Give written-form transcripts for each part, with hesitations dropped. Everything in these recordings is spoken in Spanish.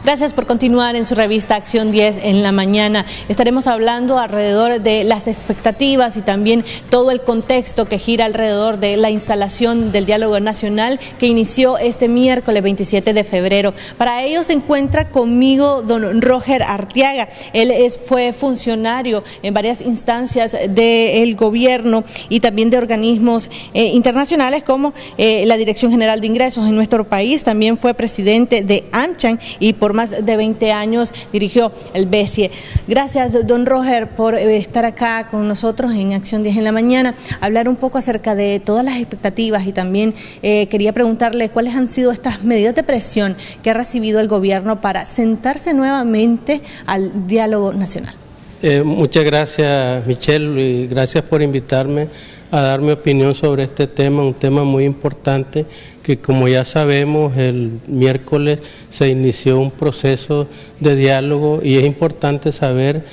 Gracias por continuar en su revista Acción 10 en la mañana. Estaremos hablando alrededor de las expectativas y también todo el contexto que gira alrededor de la instalación del diálogo nacional que inició este miércoles 27 de febrero. Para ello se encuentra conmigo don Roger Arteaga. Él fue funcionario en varias instancias del gobierno y también de organismos internacionales como la Dirección General de Ingresos en nuestro país. También fue presidente de AmCham y por más de 20 años dirigió el BESIE. Gracias, don Roger, por estar acá con nosotros en Acción 10 en la mañana, hablar un poco acerca de todas las expectativas y también quería preguntarle cuáles han sido estas medidas de presión que ha recibido el gobierno para sentarse nuevamente al diálogo nacional. Muchas gracias, Michelle, y gracias por invitarme a dar mi opinión sobre este tema, un tema muy importante que, como ya sabemos, el miércoles se inició un proceso de diálogo y es importante saber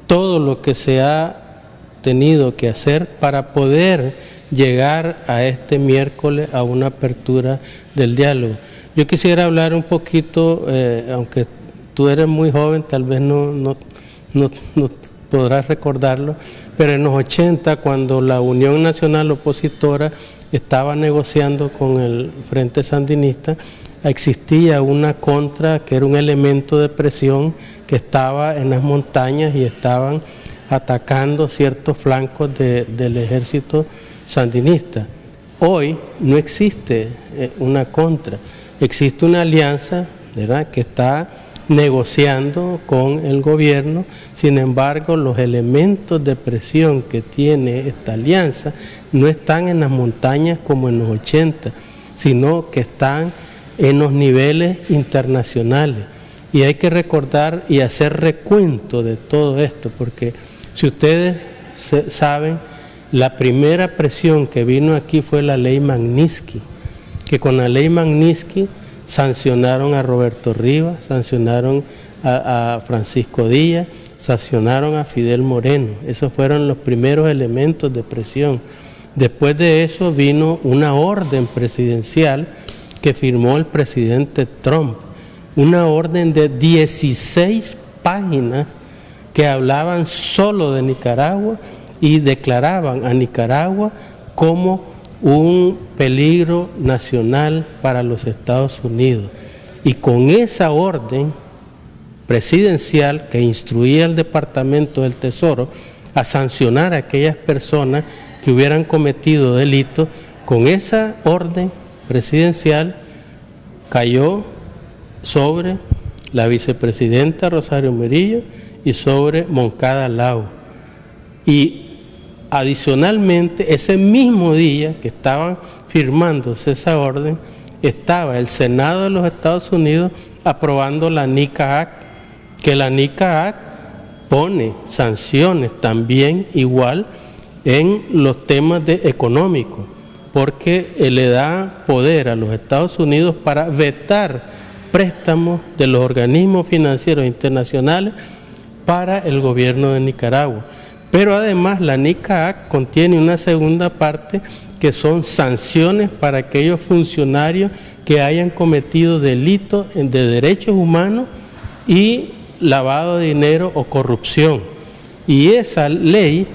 todo lo que se ha tenido que hacer para poder llegar a este miércoles a una apertura del diálogo. Yo quisiera hablar un poquito, aunque tú eres muy joven, tal vez no podrás recordarlo, pero en los 80, cuando la Unión Nacional Opositora estaba negociando con el Frente Sandinista, existía una contra que era un elemento de presión que estaba en las montañas y estaban atacando ciertos flancos del ejército sandinista. Hoy no existe una contra, existe una alianza, ¿verdad?, que está negociando con el gobierno. Sin embargo, los elementos de presión que tiene esta alianza no están en las montañas como en los 80, sino que están en los niveles internacionales. Y hay que recordar y hacer recuento de todo esto, porque si ustedes saben, la primera presión que vino aquí fue la ley Magnitsky, que con la ley Magnitsky sancionaron a Roberto Rivas, sancionaron a Francisco Díaz, sancionaron a Fidel Moreno. Esos fueron los primeros elementos de presión. Después de eso vino una orden presidencial que firmó el presidente Trump, una orden de 16 páginas que hablaban solo de Nicaragua y declaraban a Nicaragua como un peligro nacional para los Estados Unidos. Y con esa orden presidencial que instruía al Departamento del Tesoro a sancionar a aquellas personas que hubieran cometido delitos, con esa orden presidencial cayó sobre la vicepresidenta Rosario Murillo y sobre Moncada Lau. Y adicionalmente, ese mismo día que estaban firmándose esa orden, estaba el Senado de los Estados Unidos aprobando la NICA Act, que la NICA Act pone sanciones también igual en los temas económicos, porque le da poder a los Estados Unidos para vetar préstamos de los organismos financieros internacionales para el gobierno de Nicaragua. Pero además la NICA Act contiene una segunda parte que son sanciones para aquellos funcionarios que hayan cometido delitos de derechos humanos y lavado de dinero o corrupción. Y esa ley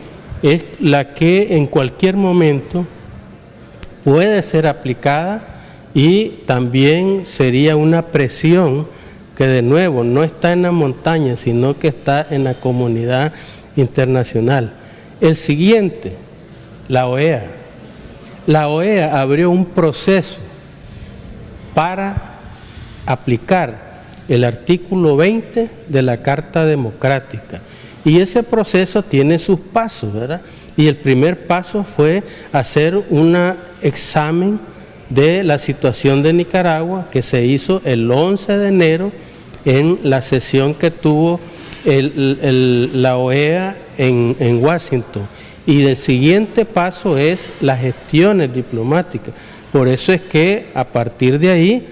es la que en cualquier momento puede ser aplicada y también sería una presión que de nuevo no está en la montaña, sino que está en la comunidad internacional. El siguiente, la OEA. La OEA abrió un proceso para aplicar el artículo 20 de la Carta Democrática. Y ese proceso tiene sus pasos, ¿verdad? Y el primer paso fue hacer un examen de la situación de Nicaragua que se hizo el 11 de enero en la sesión que tuvo la OEA en Washington. Y el siguiente paso es las gestiones diplomáticas. Por eso es que a partir de ahí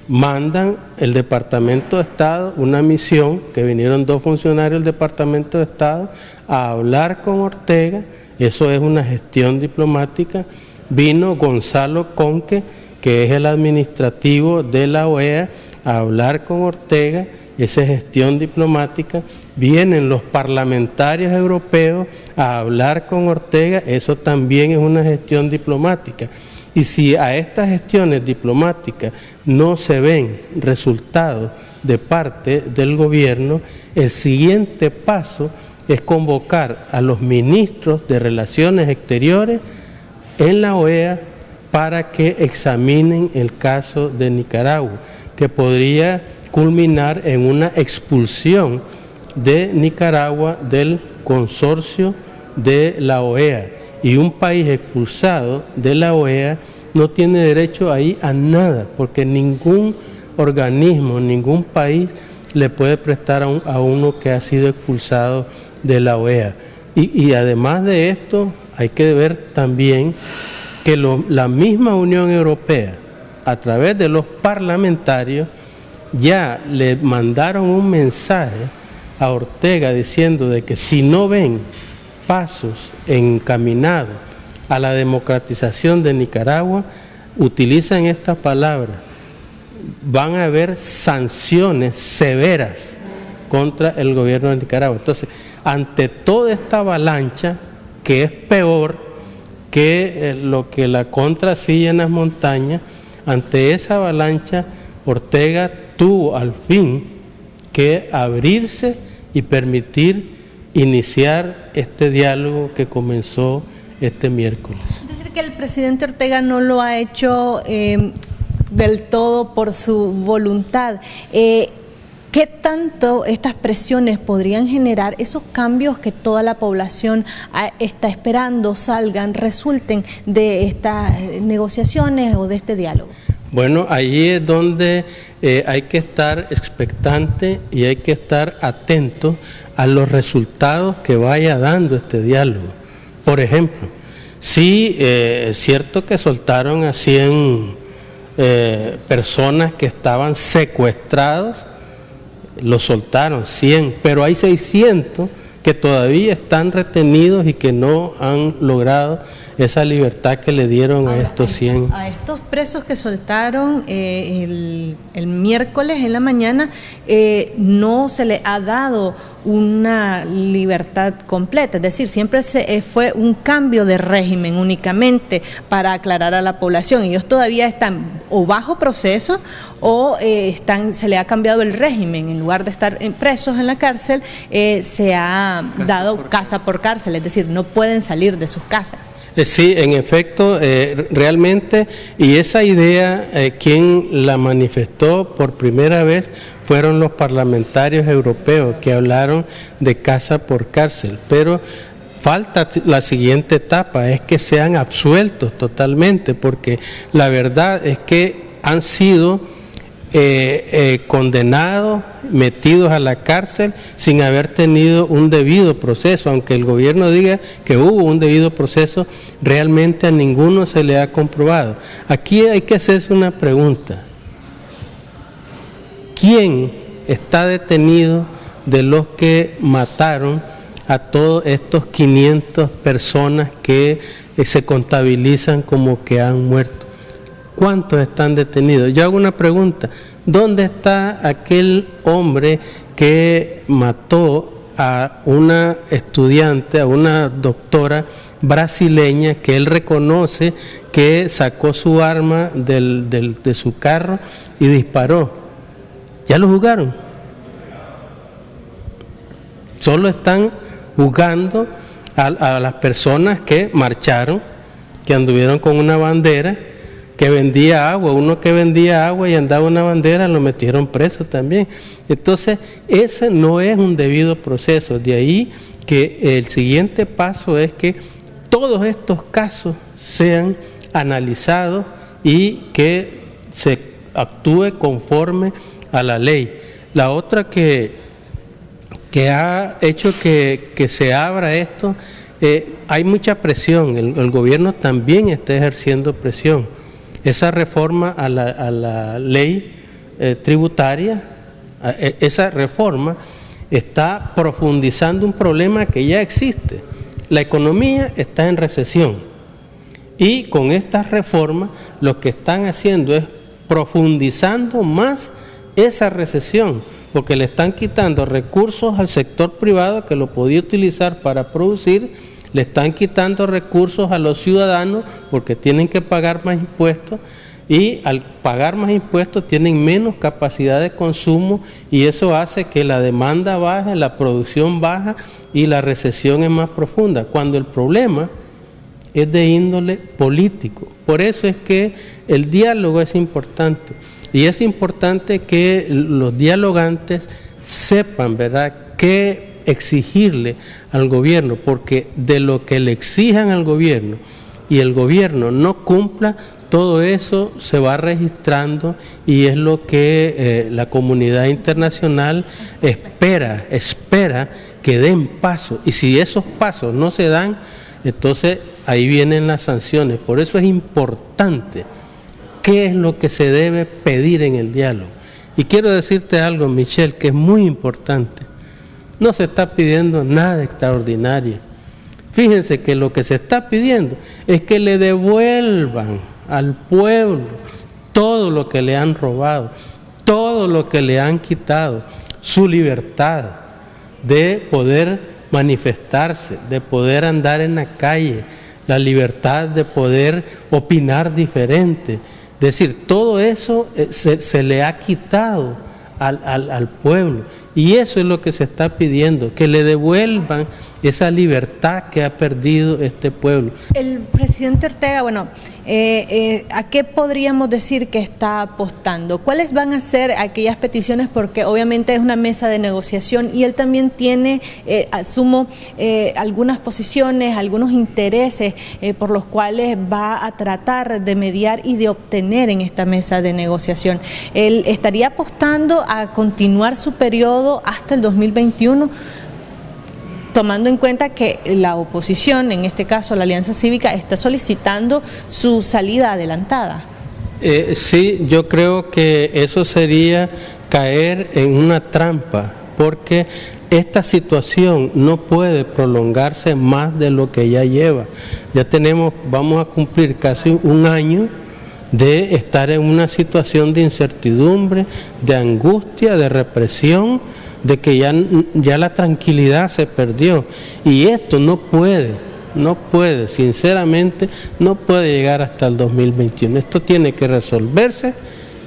mandan el Departamento de Estado una misión, que vinieron 2 funcionarios del Departamento de Estado a hablar con Ortega. Eso es una gestión diplomática. Vino Gonzalo Conque, que es el administrativo de la OEA, a hablar con Ortega, esa es gestión diplomática. Vienen los parlamentarios europeos a hablar con Ortega, eso también es una gestión diplomática. Y si a estas gestiones diplomáticas no se ven resultados de parte del gobierno, el siguiente paso es convocar a los ministros de Relaciones Exteriores en la OEA para que examinen el caso de Nicaragua, que podría culminar en una expulsión de Nicaragua del consorcio de la OEA. Y un país expulsado de la OEA no tiene derecho ahí a nada, porque ningún organismo, ningún país le puede prestar a uno que ha sido expulsado de la OEA. Y además de esto, hay que ver también que la misma Unión Europea, a través de los parlamentarios, ya le mandaron un mensaje a Ortega diciendo de que si no ven pasos encaminados a la democratización de Nicaragua, utilizan esta palabra, van a haber sanciones severas contra el gobierno de Nicaragua. Entonces, ante toda esta avalancha, que es peor que lo que la contra sigue en las montañas, ante esa avalancha, Ortega tuvo al fin que abrirse y permitir iniciar este diálogo que comenzó este miércoles. Es decir, que el presidente Ortega no lo ha hecho del todo por su voluntad. ¿Qué tanto estas presiones podrían generar esos cambios que toda la población está esperando salgan, resulten de estas negociaciones o de este diálogo? Bueno, ahí es donde hay que estar expectante y hay que estar atento a los resultados que vaya dando este diálogo. Por ejemplo, sí, es cierto que soltaron a 100 personas que estaban secuestrados, los soltaron 100, pero hay 600 que todavía están retenidos y que no han logrado esa libertad que le dieron a estos 100. A estos presos que soltaron el miércoles en la mañana, no se le ha dado una libertad completa, es decir, siempre fue un cambio de régimen únicamente para aclarar a la población. Ellos todavía están o bajo proceso o se le ha cambiado el régimen. En lugar de estar presos en la cárcel, se ha dado casa por cárcel, es decir, no pueden salir de sus casas. Sí, en efecto, realmente, y esa idea, quien la manifestó por primera vez fueron los parlamentarios europeos que hablaron de casa por cárcel, pero falta la siguiente etapa, es que sean absueltos totalmente, porque la verdad es que han sido condenados, metidos a la cárcel sin haber tenido un debido proceso. Aunque el gobierno diga que hubo un debido proceso, realmente a ninguno se le ha comprobado. Aquí hay que hacerse una pregunta: ¿quién está detenido de los que mataron a todos estos 500 personas que se contabilizan como que han muerto? ¿Cuántos están detenidos? Yo hago una pregunta: ¿dónde está aquel hombre que mató a una estudiante, a una doctora brasileña, que él reconoce que sacó su arma de su carro y disparó? ¿Ya lo juzgaron? Solo están juzgando a las personas que marcharon, que anduvieron con una bandera, que vendía agua. Uno que vendía agua y andaba una bandera lo metieron preso también. Entonces, ese no es un debido proceso. De ahí que el siguiente paso es que todos estos casos sean analizados y que se actúe conforme a la ley. La otra que ha hecho que se abra esto, hay mucha presión. El gobierno también está ejerciendo presión. Esa reforma a la ley tributaria, esa reforma está profundizando un problema que ya existe. La economía está en recesión y con estas reformas lo que están haciendo es profundizando más esa recesión, porque le están quitando recursos al sector privado que lo podía utilizar para producir, le están quitando recursos a los ciudadanos porque tienen que pagar más impuestos, y al pagar más impuestos tienen menos capacidad de consumo, y eso hace que la demanda baje, la producción baja y la recesión es más profunda, cuando el problema es de índole político. Por eso es que el diálogo es importante, y es importante que los dialogantes sepan, ¿verdad?, qué exigirle al gobierno, porque de lo que le exijan al gobierno y el gobierno no cumpla, todo eso se va registrando, y es lo que la comunidad internacional espera que den paso, y si esos pasos no se dan, entonces ahí vienen las sanciones. Por eso es importante qué es lo que se debe pedir en el diálogo. Y quiero decirte algo, Michelle, que es muy importante. No se está pidiendo nada extraordinario. Fíjense que lo que se está pidiendo es que le devuelvan al pueblo todo lo que le han robado, todo lo que le han quitado, su libertad de poder manifestarse, de poder andar en la calle, la libertad de poder opinar diferente. Es decir, todo eso se le ha quitado al pueblo, y eso es lo que se está pidiendo, que le devuelvan esa libertad que ha perdido este pueblo. El presidente Ortega, ¿a qué podríamos decir que está apostando? ¿Cuáles van a ser aquellas peticiones? Porque obviamente es una mesa de negociación y él también tiene, asumo, algunas posiciones, algunos intereses por los cuales va a tratar de mediar y de obtener en esta mesa de negociación. ¿Él estaría apostando a continuar su periodo hasta el 2021? Tomando en cuenta que la oposición, en este caso la Alianza Cívica, está solicitando su salida adelantada. Sí, yo creo que eso sería caer en una trampa, porque esta situación no puede prolongarse más de lo que ya lleva. Ya vamos a cumplir casi un año de estar en una situación de incertidumbre, de angustia, de represión, de que ya la tranquilidad se perdió, y esto no puede, sinceramente, no puede llegar hasta el 2021. Esto tiene que resolverse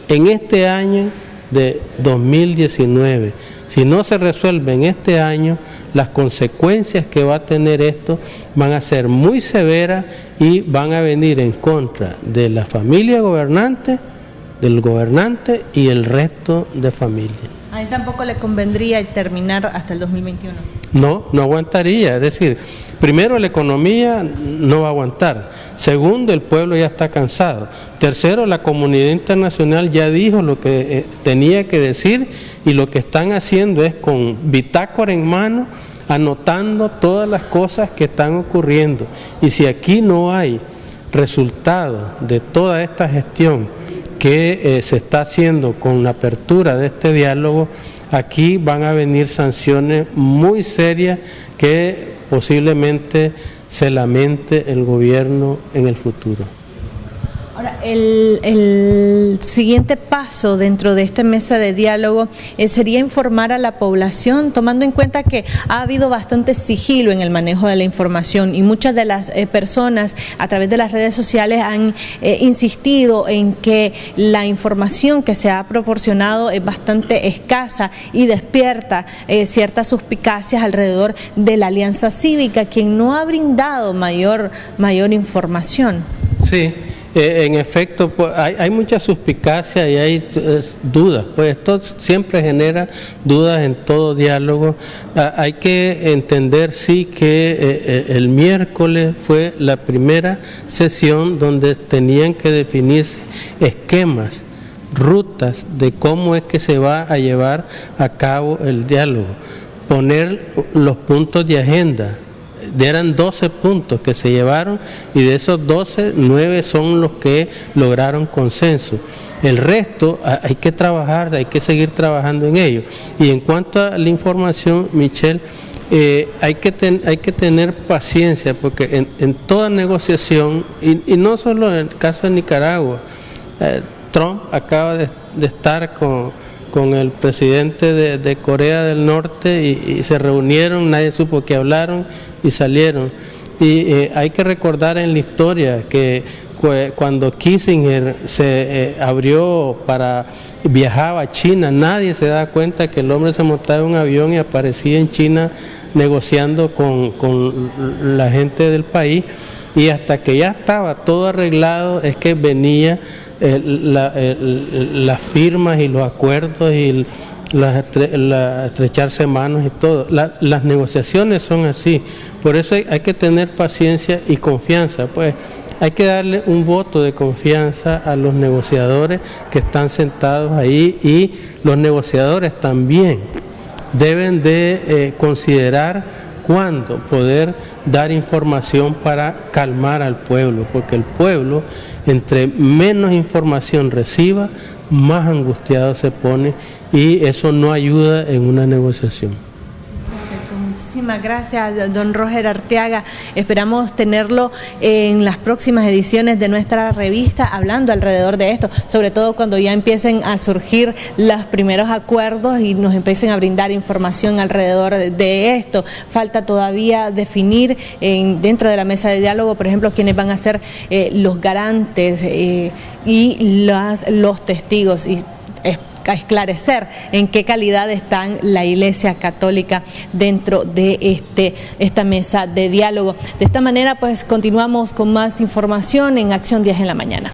en este año de 2019. Si no se resuelve en este año, las consecuencias que va a tener esto van a ser muy severas y van a venir en contra de la familia gobernante, del gobernante y el resto de familias. ¿A él tampoco le convendría terminar hasta el 2021? No aguantaría. Es decir, primero, la economía no va a aguantar. Segundo, el pueblo ya está cansado. Tercero, la comunidad internacional ya dijo lo que tenía que decir, y lo que están haciendo es con bitácora en mano, anotando todas las cosas que están ocurriendo. Y si aquí no hay resultado de toda esta gestión que se está haciendo con la apertura de este diálogo, aquí van a venir sanciones muy serias que posiblemente se lamente el gobierno en el futuro. Ahora, el siguiente paso dentro de esta mesa de diálogo sería informar a la población, tomando en cuenta que ha habido bastante sigilo en el manejo de la información, y muchas de las personas a través de las redes sociales han insistido en que la información que se ha proporcionado es bastante escasa y despierta ciertas suspicacias alrededor de la Alianza Cívica, quien no ha brindado mayor información. Sí. En efecto, pues, hay mucha suspicacia y hay dudas, pues esto siempre genera dudas en todo diálogo. Hay que entender, sí, que el miércoles fue la primera sesión donde tenían que definirse esquemas, rutas de cómo es que se va a llevar a cabo el diálogo, poner los puntos de agenda. Eran 12 puntos que se llevaron, y de esos 12, 9 son los que lograron consenso. El resto hay que trabajar, hay que seguir trabajando en ello. Y en cuanto a la información, Michelle, hay que tener paciencia, porque en toda negociación, y no solo en el caso de Nicaragua, Trump acaba de estar con el presidente de Corea del Norte y se reunieron, nadie supo qué hablaron y salieron. Y hay que recordar en la historia que cuando Kissinger se viajaba a China, nadie se da cuenta que el hombre se montaba en un avión y aparecía en China negociando con la gente del país, y hasta que ya estaba todo arreglado es que venía las firmas y los acuerdos y estrecharse manos y todo. Las negociaciones son así, por eso hay que tener paciencia y confianza, pues hay que darle un voto de confianza a los negociadores que están sentados ahí, y los negociadores también deben de considerar cuándo poder dar información para calmar al pueblo, porque el pueblo, entre menos información reciba, más angustiado se pone, y eso no ayuda en una negociación. Muchísimas gracias, don Roger Arteaga. Esperamos tenerlo en las próximas ediciones de nuestra revista hablando alrededor de esto, sobre todo cuando ya empiecen a surgir los primeros acuerdos y nos empiecen a brindar información alrededor de esto. Falta todavía definir dentro de la mesa de diálogo, por ejemplo, quiénes van a ser los garantes y los testigos, y a esclarecer en qué calidad están la Iglesia Católica dentro de esta mesa de diálogo. De esta manera, pues continuamos con más información en Acción 10 en la mañana.